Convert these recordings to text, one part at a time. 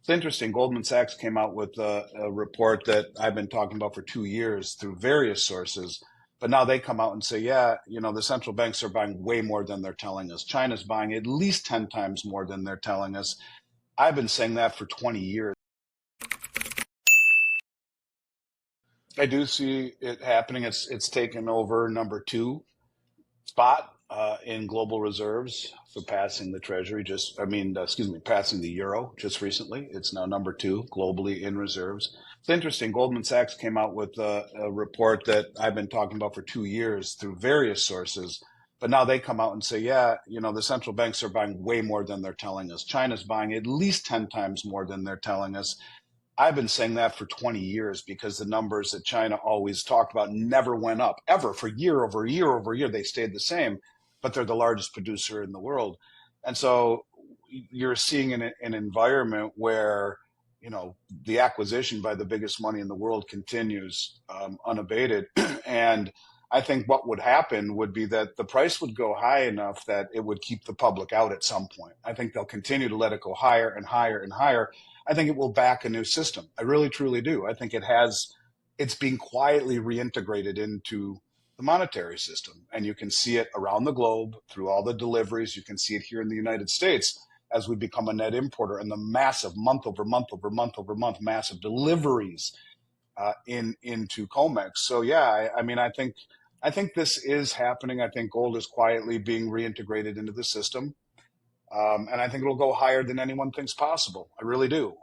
It's interesting. Goldman Sachs came out with a report that I've been talking about for 2 years through various sources. But now they come out and say, yeah, the central banks are buying way more than they're telling us. China's buying at least 10 times more than they're telling us. I've been saying that for 20 years. I do see it happening. It's taken over number two spot in global reserves, surpassing the Treasury. Passing the euro just recently. It's now number two globally in reserves. It's interesting. Goldman Sachs came out with a report that I've been talking about for 2 years through various sources. But now they come out and say, yeah, the central banks are buying way more than they're telling us. China's buying at least 10 times more than they're telling us. I've been saying that for 20 years because the numbers that China always talked about never went up, ever. For year over year over year, they stayed the same, but they're the largest producer in the world. And so you're seeing an environment where, the acquisition by the biggest money in the world continues unabated. And I think what would happen would be that the price would go high enough that it would keep the public out at some point. I think they'll continue to let it go higher and higher and higher. I think it will back a new system. I really, truly do. I think it's being quietly reintegrated into the monetary system. And you can see it around the globe through all the deliveries. You can see it here in the United States as we become a net importer and the massive month over month over month over month, massive deliveries into COMEX. So yeah, I think this is happening. I think gold is quietly being reintegrated into the system. And I think it'll go higher than anyone thinks possible. I really do,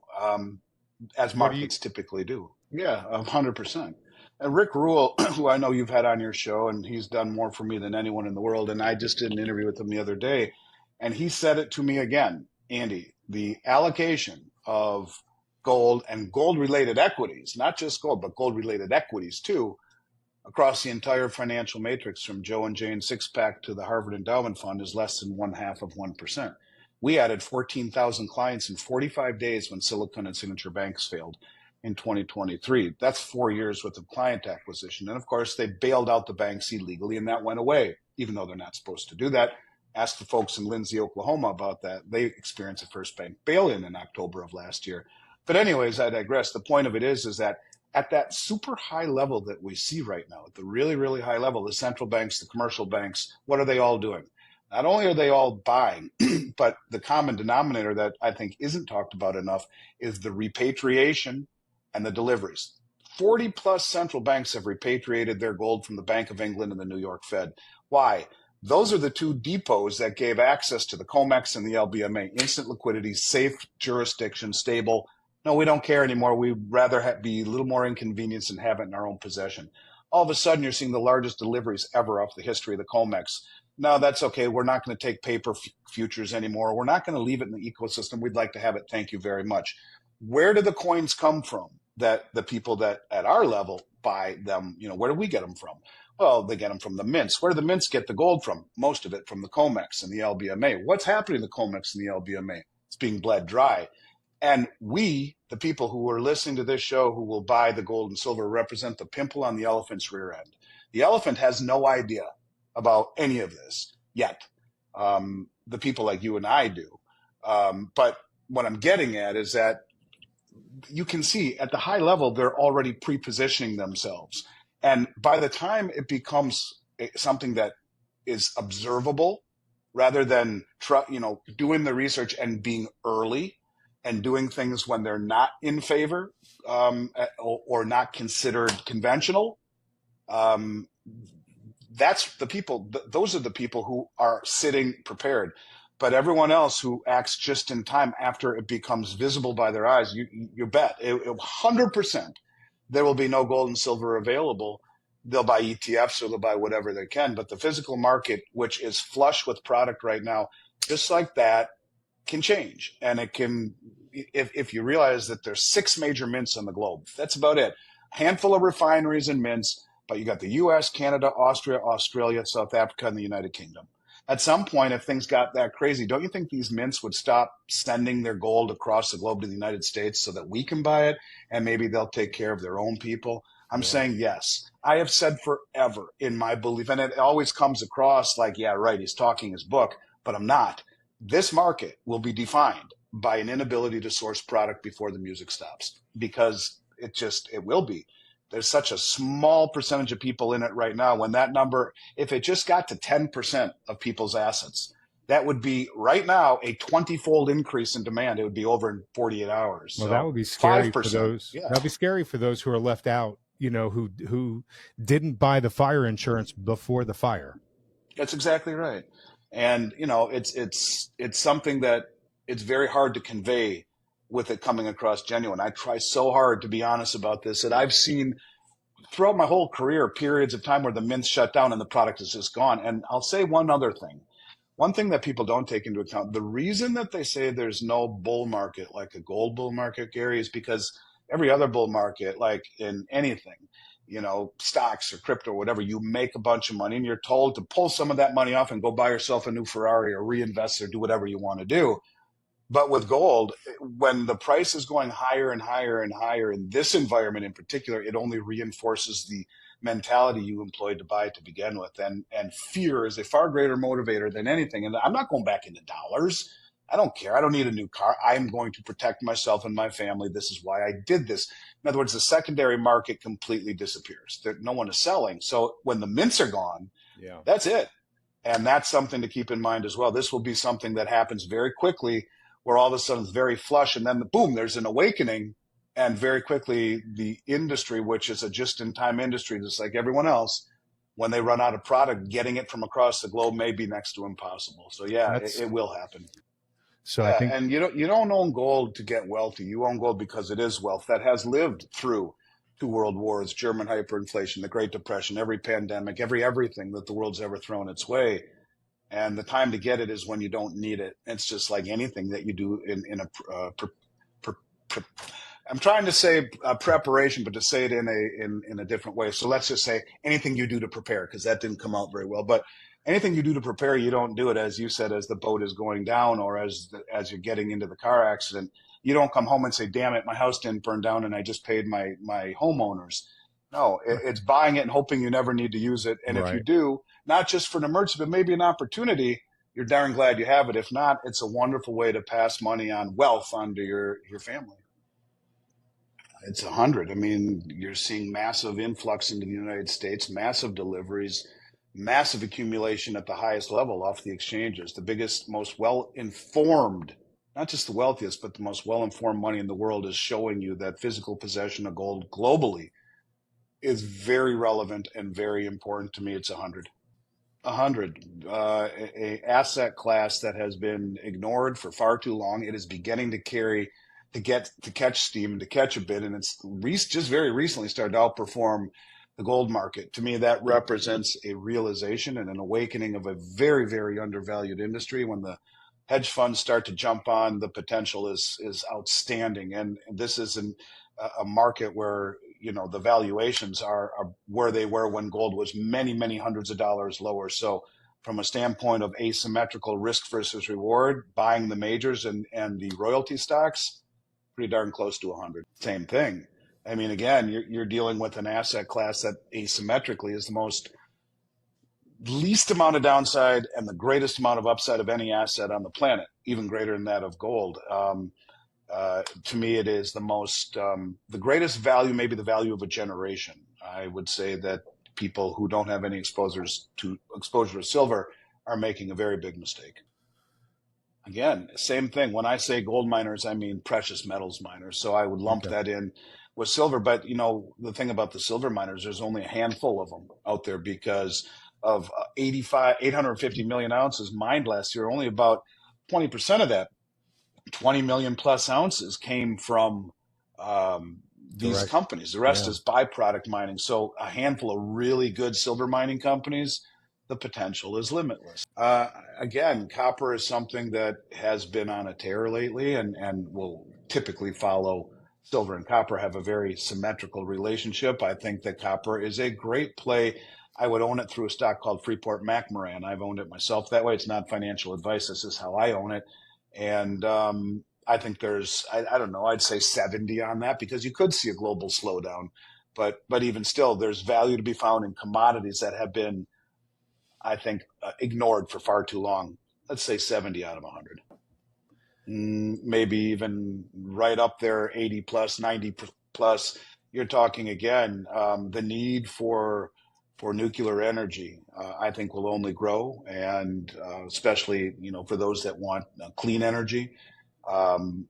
as markets typically do. Yeah, 100%. And Rick Rule, who I know you've had on your show, and he's done more for me than anyone in the world. And I just did an interview with him the other day, and he said it to me again, Andy, the allocation of gold and gold-related equities, not just gold, but gold-related equities too, across the entire financial matrix from Joe and Jane Six-Pack to the Harvard Endowment Fund is less than 0.5%. We added 14,000 clients in 45 days when Silicon and Signature Banks failed in 2023. That's 4 years worth of client acquisition. And of course, they bailed out the banks illegally, and that went away, even though they're not supposed to do that. Ask the folks in Lindsay, Oklahoma about that. They experienced a first bank bail-in October of last year. But anyways, I digress. The point of it is that at that super high level that we see right now, at the really, really high level, the central banks, the commercial banks, what are they all doing? Not only are they all buying, but the common denominator that I think isn't talked about enough is the repatriation and the deliveries. 40 plus central banks have repatriated their gold from the Bank of England and the New York Fed. Why? Those are the two depots that gave access to the COMEX and the LBMA, instant liquidity, safe jurisdiction, stable. No, we don't care anymore. We'd rather be a little more inconvenienced and have it in our own possession. All of a sudden, you're seeing the largest deliveries ever off the history of the COMEX. No, that's okay. We're not going to take paper futures anymore. We're not going to leave it in the ecosystem. We'd like to have it. Thank you very much. Where do the coins come from that the people that at our level buy them? Where do we get them from? Well, they get them from the mints. Where do the mints get the gold from? Most of it from the COMEX and the LBMA. What's happening to the COMEX and the LBMA? It's being bled dry. And we, the people who are listening to this show who will buy the gold and silver, represent the pimple on the elephant's rear end. The elephant has no idea about any of this yet. The people like you and I do. But what I'm getting at is that you can see at the high level, they're already pre-positioning themselves. And by the time it becomes something that is observable, rather than doing the research and being early and doing things when they're not in favor or not considered conventional, that's the people. Those are the people who are sitting prepared. But everyone else who acts just in time after it becomes visible by their eyes, you bet 100% there will be no gold and silver available. They'll buy ETFs or they'll buy whatever they can. But the physical market, which is flush with product right now, just like that, can change. And it can, if you realize that there's 6 major mints on the globe, that's about it. A handful of refineries and mints, but you got the US, Canada, Austria, Australia, South Africa, and the United Kingdom. At some point, if things got that crazy, don't you think these mints would stop sending their gold across the globe to the United States so that we can buy it and maybe they'll take care of their own people? I'm saying yes. I have said forever in my belief, and it always comes across like, yeah, right, he's talking his book, but I'm not. This market will be defined by an inability to source product before the music stops, because it will be. There's such a small percentage of people in it right now. When that number, if it just got to 10% of people's assets, that would be right now a 20-fold increase in demand. It would be over in 48 hours. Well, that So would be scary for 5%. those. Yeah, That'd be scary for those who are left out, who didn't buy the fire insurance before the fire. that's exactly right. And it's something that it's very hard to convey with it coming across genuine. I try so hard to be honest about this that I've seen throughout my whole career periods of time where the mints shut down and the product is just gone. And I'll say one other thing. One thing that people don't take into account, the reason that they say there's no bull market like a gold bull market, Gary, is because every other bull market, like in anything, stocks or crypto or whatever, you make a bunch of money and you're told to pull some of that money off and go buy yourself a new Ferrari or reinvest or do whatever you want to do. But with gold, when the price is going higher and higher and higher in this environment in particular, it only reinforces the mentality you employed to buy it to begin with. And fear is a far greater motivator than anything. And I'm not going back into dollars. I don't care. I don't need a new car. I'm going to protect myself and my family. This is why I did this. In other words, the secondary market completely disappears. No one is selling. So when the mints are gone, Yeah. that's it. And that's something to keep in mind as well. This will be something that happens very quickly, where all of a sudden it's very flush, and then boom, there's an awakening, and very quickly the industry, which is a just-in-time industry, just like everyone else, when they run out of product, getting it from across the globe may be next to impossible. So yeah, it will happen. So I think, And you don't own gold to get wealthy. You own gold because it is wealth that has lived through two world wars, German hyperinflation, the Great Depression, every pandemic, everything that the world's ever thrown its way. And the time to get it is when you don't need it. It's just like anything that you do in a I'm trying to say preparation, but to say it in a different way. So let's just say anything you do to prepare, because that didn't come out very well. But anything you do to prepare, you don't do it, as you said, as the boat is going down or as you're getting into the car accident. You don't come home and say, "Damn it, my house didn't burn down, and I just paid my homeowners." No, it's buying it and hoping you never need to use it. And if you right. do, not just for an emergency, but maybe an opportunity, you're darn glad you have it. If not, it's a wonderful way to pass money on, wealth onto your family. It's 100. I mean, you're seeing massive influx into the United States, massive deliveries, massive accumulation at the highest level off the exchanges. The biggest, most well-informed, not just the wealthiest, but the most well-informed money in the world is showing you that physical possession of gold globally is very relevant and very important. To me, it's 100. 100. A asset class that has been ignored for far too long. It is beginning to catch steam, to catch a bit, and it's just very recently started to outperform the gold market. To me, that represents a realization and an awakening of a very, very undervalued industry. When the hedge funds start to jump on, the potential is outstanding. And this is a market where the valuations are where they were when gold was many, many hundreds of dollars lower. So from a standpoint of asymmetrical risk versus reward, buying the majors and the royalty stocks, pretty darn close to 100. Same thing. I mean, again, you're dealing with an asset class that asymmetrically is the most least amount of downside and the greatest amount of upside of any asset on the planet, even greater than that of gold. To me, it is the greatest value, maybe the value of a generation. I would say that people who don't have any exposure to silver are making a very big mistake. Again, same thing. When I say gold miners, I mean precious metals miners. So I would lump that in with silver. But the thing about the silver miners, there's only a handful of them out there because of 850 million ounces mined last year. Only about 20% of that 20 million plus ounces came from these companies. The rest is byproduct mining. So a handful of really good silver mining companies, the potential is limitless. Again, copper is something that has been on a tear lately and will typically follow. Silver and copper have a very symmetrical relationship. I think that copper is a great play. I would own it through a stock called Freeport-McMoRan. I've owned it myself that way. It's not financial advice. This is how I own it. And I think there's, I don't know, I'd say 70 on that because you could see a global slowdown. But even still, there's value to be found in commodities that have been, I think, ignored for far too long. Let's say 70 out of 100. maybe even right up there, 80 plus, 90 plus. You're talking again, the need for nuclear energy, I think will only grow, and especially for those that want clean energy. Um,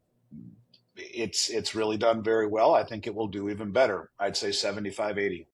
it's really done very well. I think it will do even better. I'd say 75, 80.